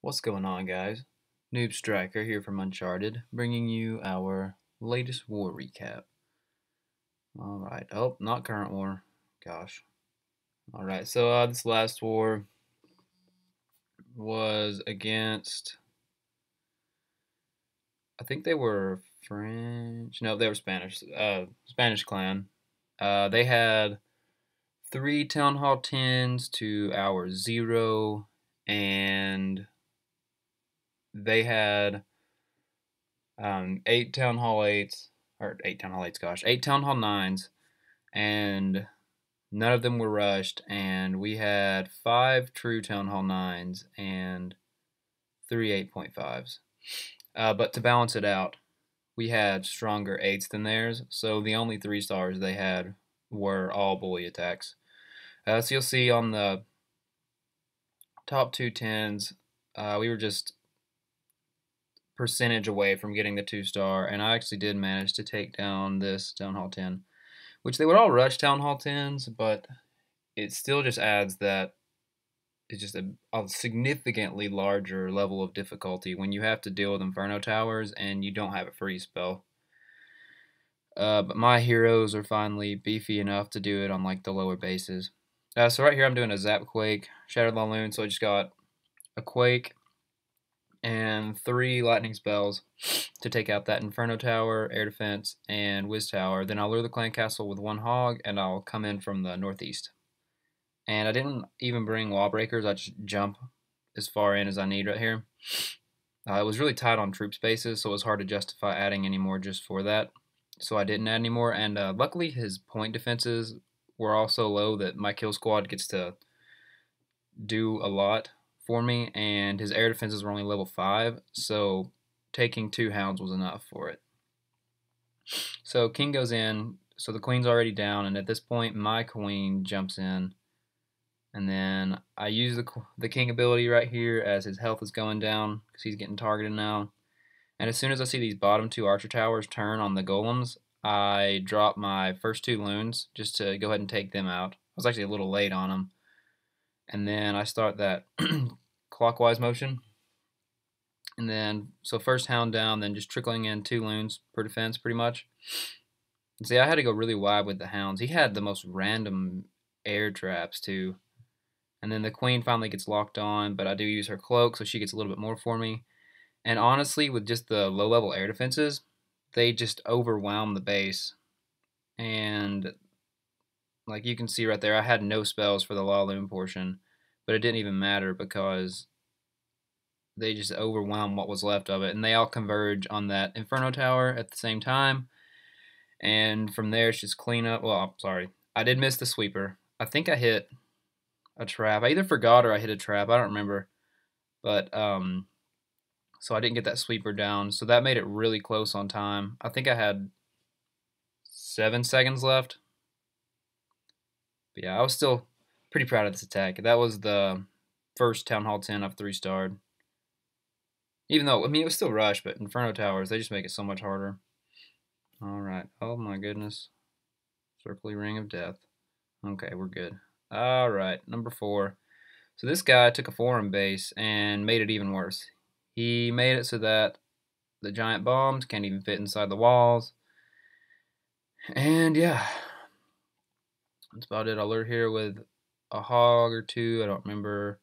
What's going on, guys? Noob Striker here from Uncharted, bringing you our latest war recap. Alright, oh, not current war. Gosh. Alright, so this last war was against, I think they were French, no, they were Spanish, Spanish clan. They had 3 Town Hall 10s to our 0, and they had 8 Town Hall 8s, or 8 Town Hall 8s, gosh, 8 Town Hall 9s, and none of them were rushed, and we had 5 true Town Hall 9s and 3 8.5s. But to balance it out, we had stronger 8s than theirs, so the only 3 stars they had were all bully attacks. So you'll see on the top 2 10s, we were just percentage away from getting the 2-star, and I actually did manage to take down this Town Hall 10, which they would all rush Town Hall 10s, but it still just adds that it's just a significantly larger level of difficulty when you have to deal with Inferno Towers and you don't have a free spell. But my heroes are finally beefy enough to do it on like the lower bases. So right here I'm doing a zapquake, Shattered LaLoon, so I just got a quake and 3 lightning spells to take out that Inferno Tower, Air Defense, and Wiz Tower. Then I'll lure the clan castle with 1 hog, and I'll come in from the northeast. And I didn't even bring wall breakers, I just jump as far in as I need right here. It was really tight on troop spaces, so it was hard to justify adding any more just for that. So I didn't add any more, and luckily his point defenses were also low that my kill squad gets to do a lot for me, and his air defenses were only level 5, so taking 2 hounds was enough for it. So king goes in, so the queen's already down, and at this point my queen jumps in, and then I use the king ability right here as his health is going down because he's getting targeted now. And as soon as I see these bottom 2 archer towers turn on the golems, I drop my first 2 loons just to go ahead and take them out. I was actually a little late on them. And then I start that clockwise motion. And then, so first hound down, then just trickling in 2 loons per defense pretty much. And see, I had to go really wide with the hounds. He had the most random air traps too. And then the queen finally gets locked on, but I do use her cloak, so she gets a little bit more for me. And honestly, with just the low-level air defenses, they just overwhelm the base. And like you can see right there, I had no spells for the LaLoon portion, but it didn't even matter because they just overwhelm what was left of it. And they all converge on that Inferno Tower at the same time. And from there, it's just clean up. Well, I'm sorry. I did miss the sweeper. I think I hit a trap. I either forgot or I hit a trap. I don't remember. But, so I didn't get that sweeper down. So that made it really close on time. I think I had 7 seconds left. But yeah, I was still pretty proud of this attack. That was the first Town Hall 10 I've 3-starred. Even though, I mean, it was still rushed, but Inferno Towers, they just make it so much harder. Alright, oh my goodness. Circly Ring of Death. Okay, we're good. Alright, number 4. So this guy took a foreign base and made it even worse. He made it so that the giant bombs can't even fit inside the walls. And yeah, that's about it. I lure here with a hog or 2. I don't remember.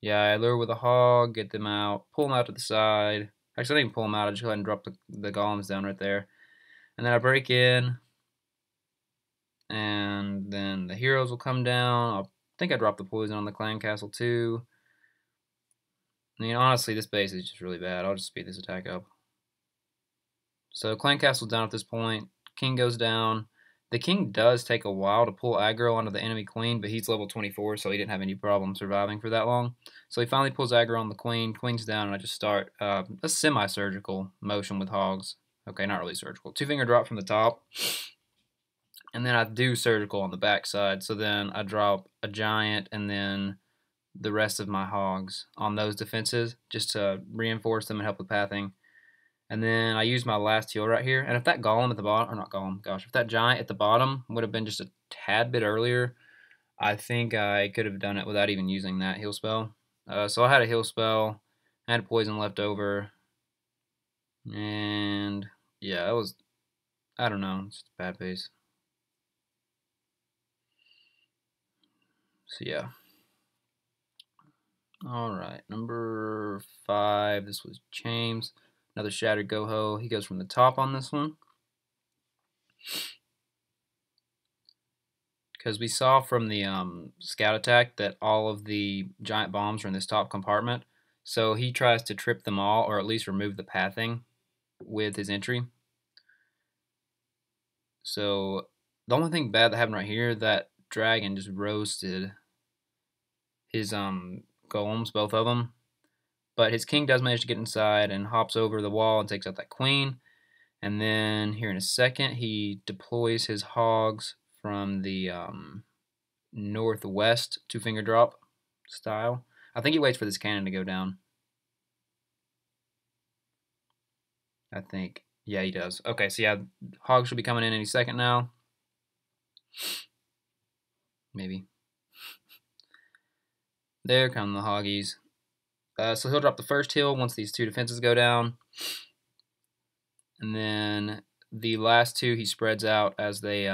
Yeah, I lure with a hog, get them out, pull them out to the side. Actually, I didn't pull them out. I just go ahead and drop the golems down right there. And then I break in, and then the heroes will come down. I think I dropped the poison on the clan castle too. I mean, honestly, this base is just really bad. I'll just speed this attack up. So clan castle's down at this point. King goes down. The king does take a while to pull aggro onto the enemy queen, but he's level 24, so he didn't have any problem surviving for that long. So he finally pulls aggro on the queen. Queen's down, and I just start a semi-surgical motion with hogs. Okay, not really surgical. 2-finger drop from the top. And then I do surgical on the back side. So then I drop a giant and then the rest of my hogs on those defenses just to reinforce them and help with pathing. And then I use my last heal right here. And if that golem at the bottom, or not golem, gosh, if that giant at the bottom would have been just a tad bit earlier, I think I could have done it without even using that heal spell. So I had a heal spell, I had poison left over, and yeah, it was, I don't know, it's a bad base. So yeah. Alright, number 5, this was James. Another shattered GoHo. He goes from the top on this one. Because we saw from the scout attack that all of the giant bombs are in this top compartment. So he tries to trip them all, or at least remove the pathing with his entry. So the only thing bad that happened right here, that dragon just roasted his golems, both of them. But his king does manage to get inside and hops over the wall and takes out that queen. And then here in a second, he deploys his hogs from the northwest, two-finger drop style. I think he waits for this cannon to go down. I think. Yeah, he does. Okay, so yeah, hogs should be coming in any second now. Maybe. There come the hoggies. So he'll drop the first hill once these two defenses go down. And then the last two he spreads out as they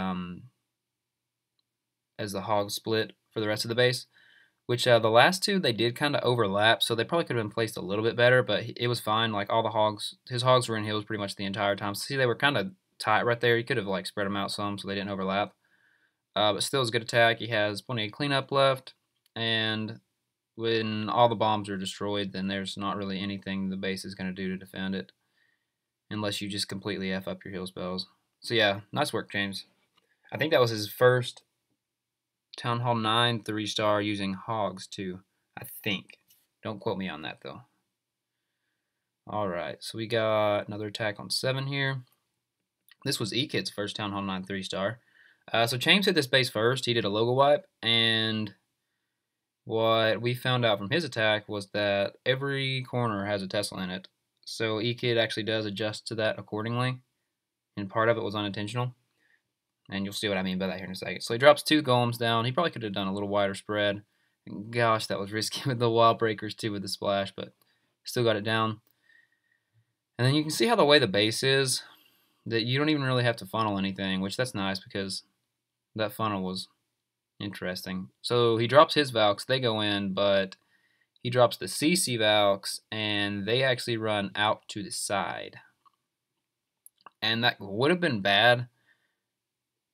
as the hogs split for the rest of the base. Which the last two they did kind of overlap, so they probably could have been placed a little bit better, but it was fine. Like all the hogs, his hogs were in hills pretty much the entire time. So see, they were kind of tight right there. You could have like spread them out some so they didn't overlap. But still, it's a good attack. He has plenty of cleanup left, and when all the bombs are destroyed, then there's not really anything the base is going to do to defend it, unless you just completely f up your heal spells. So yeah, nice work, James. I think that was his first Town Hall 9 3-star using hogs too, I think. Don't quote me on that though. Alright, so we got another attack on 7 here. This was E-Kid's first Town Hall 9 3-star. So James hit this base first. He did a logo wipe, and what we found out from his attack was that every corner has a Tesla in it. So E-Kid actually does adjust to that accordingly, and part of it was unintentional. And you'll see what I mean by that here in a second. So he drops 2 golems down. He probably could have done a little wider spread. And gosh, that was risky with the wall breakers too with the splash, but still got it down. And then you can see how the way the base is, that you don't even really have to funnel anything, which that's nice because that funnel was interesting. So he drops his Valks, they go in, but he drops the CC Valks, and they actually run out to the side. And that would have been bad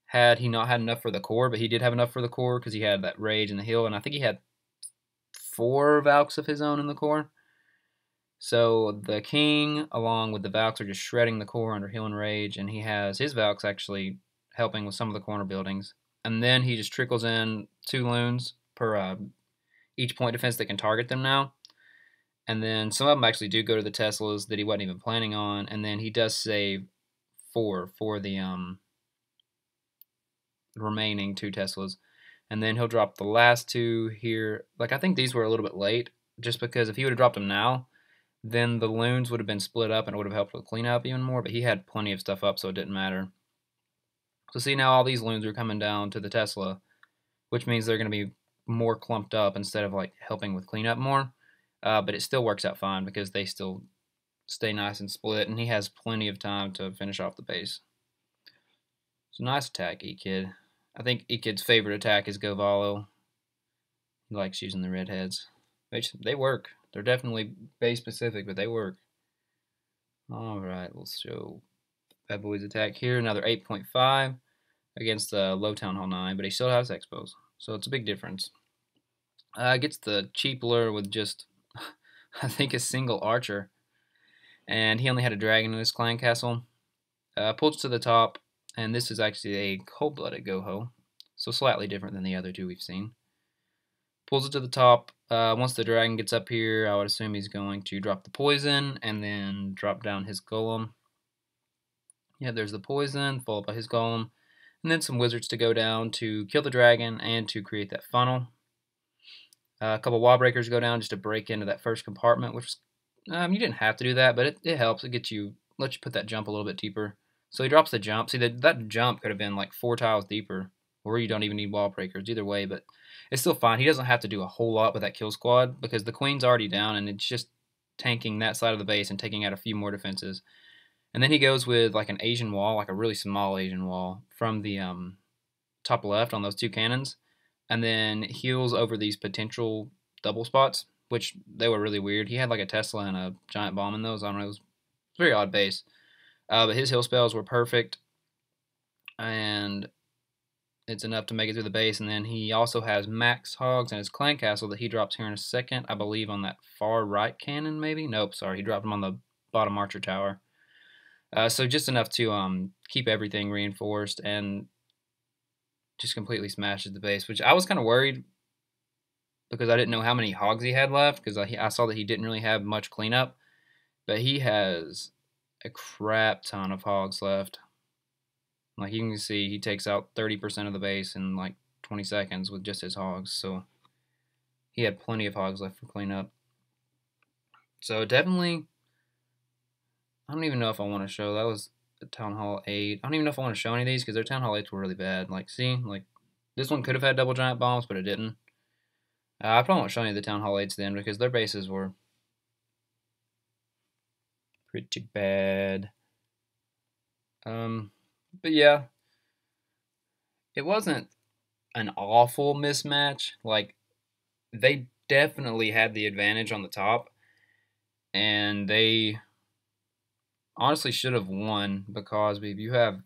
had he not had enough for the core, but he did have enough for the core because he had that rage in the hill, and I think he had 4 Valks of his own in the core. So the king, along with the Valks, are just shredding the core under heal and rage, and he has his Valks actually helping with some of the corner buildings. And then he just trickles in 2 loons per each point defense that can target them now. And then some of them actually do go to the Teslas that he wasn't even planning on, and then he does save 4 for the remaining 2 Teslas. And then he'll drop the last 2 here. Like, I think these were a little bit late, just because if he would have dropped them now, then the loons would have been split up and it would have helped with cleanup even more, but he had plenty of stuff up, so it didn't matter. So see, now all these loons are coming down to the Tesla, which means they're going to be more clumped up instead of like helping with cleanup more. But it still works out fine because they still stay nice and split, and he has plenty of time to finish off the base. So nice attack, E-Kid. I think E-Kid's favorite attack is GoVaLo. He likes using the redheads. Which, they work. They're definitely base specific, but they work. Alright, let's show Bad Boy's attack here. Another 8.5 against the low Town Hall 9, but he still has expos. So it's a big difference. Gets the cheap lure with just, I think, a single archer. And he only had a dragon in his clan castle. Pulls to the top, and this is actually a cold-blooded GoHo, so slightly different than the other 2 we've seen. Pulls it to the top. Once the dragon gets up here, I would assume he's going to drop the poison and then drop down his golem. Yeah, there's the poison, followed by his golem, and then some wizards to go down to kill the dragon and to create that funnel. A couple wall breakers go down just to break into that first compartment, which you didn't have to do that, but it helps. It lets you put that jump a little bit deeper. So he drops the jump. See, that jump could have been like 4 tiles deeper, or you don't even need wall breakers, either way, but it's still fine. He doesn't have to do a whole lot with that kill squad because the queen's already down, and it's just tanking that side of the base and taking out a few more defenses. And then he goes with like an Asian wall, like a really small Asian wall from the top left on those two cannons, and then heals over these potential double spots, which they were really weird. He had like a Tesla and a giant bomb in those. I don't know, it was a very odd base. But his heal spells were perfect, and it's enough to make it through the base. And then he also has max hogs and his clan castle that he drops here in a second, I believe on that far right cannon, maybe? Nope, sorry, he dropped him on the bottom archer tower. So just enough to keep everything reinforced and just completely smashes the base, which I was kind of worried because I didn't know how many hogs he had left because I saw that he didn't really have much cleanup, but he has a crap ton of hogs left. Like you can see, he takes out 30% of the base in like 20 seconds with just his hogs, so he had plenty of hogs left for cleanup. So definitely, I don't even know if I want to show, that was the Town Hall 8. I don't even know if I want to show any of these because their Town Hall 8s were really bad. Like, see, like this one could have had double giant bombs, but it didn't. I probably won't show any of the Town Hall 8s then because their bases were pretty bad. But yeah, it wasn't an awful mismatch. Like, they definitely had the advantage on the top, and they honestly should have won because if you have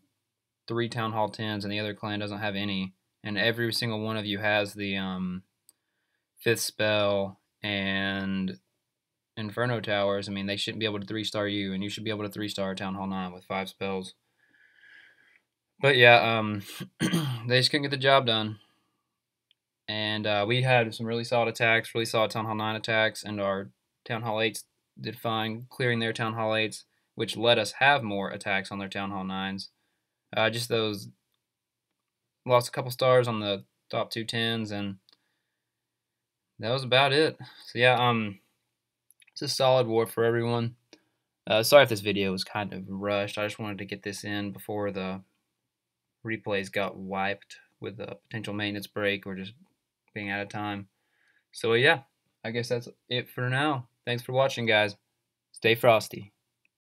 3 Town Hall 10s and the other clan doesn't have any, and every single one of you has the 5th spell and Inferno Towers, I mean, they shouldn't be able to 3-star you, and you should be able to 3-star Town Hall 9 with 5 spells. But yeah, they just couldn't get the job done. And we had some really solid attacks, really solid Town Hall 9 attacks, and our Town Hall 8s did fine clearing their Town Hall 8s, which let us have more attacks on their Town Hall 9s. Just those, lost a couple stars on the top 2 10s, and that was about it. So yeah, it's a solid war for everyone. Sorry if this video was kind of rushed. I just wanted to get this in before the replays got wiped with a potential maintenance break or just being out of time. So yeah, I guess that's it for now. Thanks for watching, guys. Stay frosty.